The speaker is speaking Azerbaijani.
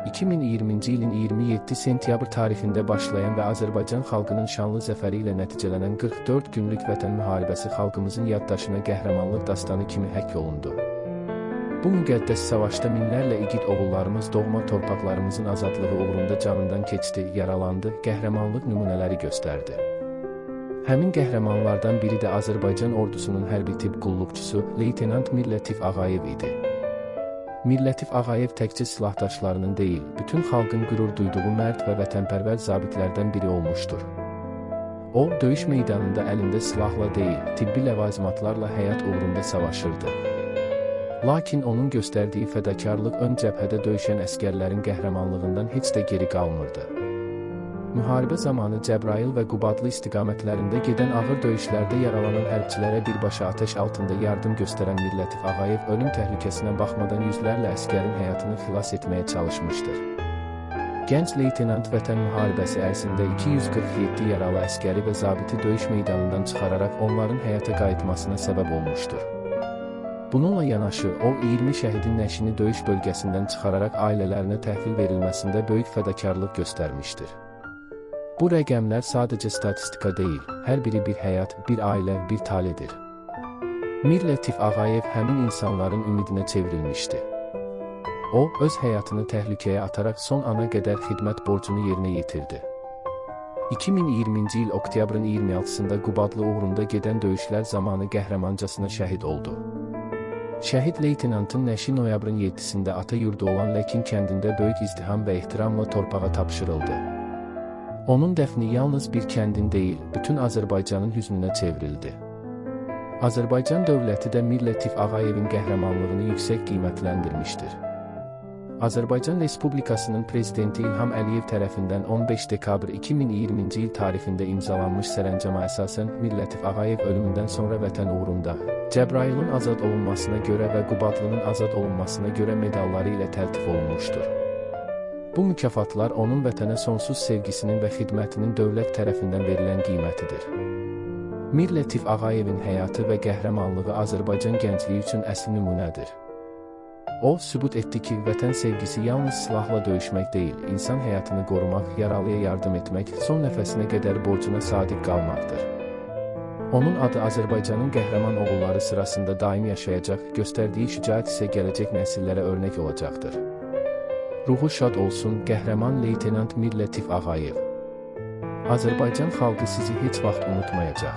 2020-ci ilin 27 sentyabr tarixində başlayan və Azərbaycan xalqının şanlı zəfəri ilə nəticələnən 44 günlük Vətən müharibəsi xalqımızın yaddaşına qəhrəmanlıq dastanı kimi həkk olundu. Bu müqəddəs savaşda minlərlə igid oğullarımız doğma torpaqlarımızın azadlığı uğrunda canından keçdi, yaralandı, qəhrəmanlıq nümunələri göstərdi. Həmin qəhrəmanlardan biri də Azərbaycan ordusunun hərbi tibb qulluqçusu Leytenant Millətif Ağayev idi. Millətif Ağayev təkcə silahdaşlarının deyil, bütün xalqın qürur duyduğu mərd və vətənpərvər zabitlərdən biri olmuşdur. O, döyüş meydanında əlində silahla deyil, tibbi ləvazimatlarla həyat uğrunda savaşırdı. Lakin onun göstərdiyi fədakarlıq ön cəbhədə döyüşən əsgərlərin qəhrəmanlığından heç də geri qalmırdı. Müharibə zamanı Cəbrayıl və Qubadlı istiqamətlərində gedən ağır döyüşlərdə yaralanan hərbçilərə birbaşa ateş altında yardım göstərən Millətif Ağayev ölüm təhlükəsinə baxmadan yüzlərlə əsgərin həyatını xilas etməyə çalışmışdır. Gənc leytenant Vətən müharibəsi ərzində 247 yaralı əsgəri və zabiti döyüş meydanından çıxararaq onların həyata qayıtmasına səbəb olmuşdur. Bununla yanaşı, o 20 şəhidin nəşini döyüş bölgəsindən çıxararaq ailələrinə təhvil verilməsində böyük fədakarlıq göstərmişdir. Bu rəqəmlər sadəcə statistika deyil, hər biri bir həyat, bir ailə, bir taledir. Millətif Ağayev həmin insanların ümidinə çevrilmişdi. O, öz həyatını təhlükəyə ataraq son ana qədər xidmət borcunu yerinə yetirdi. 2020-ci il oktyabrın 26-sında Qubadlı uğrunda gedən döyüşlər zamanı qəhrəmancasına şəhid oldu. Şəhid leytenantın nəşi noyabrın 7-sində ata yurdu olan Ləkin kəndində böyük izdiham və ehtiramla torpağa tapşırıldı. Onun dəfni yalnız bir kəndin deyil, bütün Azərbaycanın hüznünə çevrildi. Azərbaycan dövləti də Millətif Ağayevin qəhrəmanlığını yüksək qiymətləndirmişdir. Azərbaycan Respublikasının Prezidenti İlham Əliyev tərəfindən 15 dekabr 2020-ci il tarixində imzalanmış sərəncama əsasən Millətif Ağayev ölümündən sonra vətən uğrunda Cəbrayılın azad olunmasına görə və Qubadlının azad olunmasına görə medalları ilə təltif olunmuşdur. Bu mükafatlar onun vətənə sonsuz sevgisinin və xidmətinin dövlət tərəfindən verilən qiymətidir. Millətif Ağayevin həyatı və qəhrəmanlığı Azərbaycan gəncliyi üçün əsl nümunədir. O, sübut etdi ki, vətən sevgisi yalnız silahla döyüşmək deyil, insan həyatını qorumaq, yaralıya yardım etmək, son nəfəsinə qədər borcuna sadiq qalmaqdır. Onun adı Azərbaycanın qəhrəman oğulları sırasında daim yaşayacaq, göstərdiyi şücaət isə gələcək nəsillərə örnək olacaqdır. Ruhu şad olsun, qəhrəman leytenant Millətif Ağayev. Azərbaycan xalqı sizi heç vaxt unutmayacaq.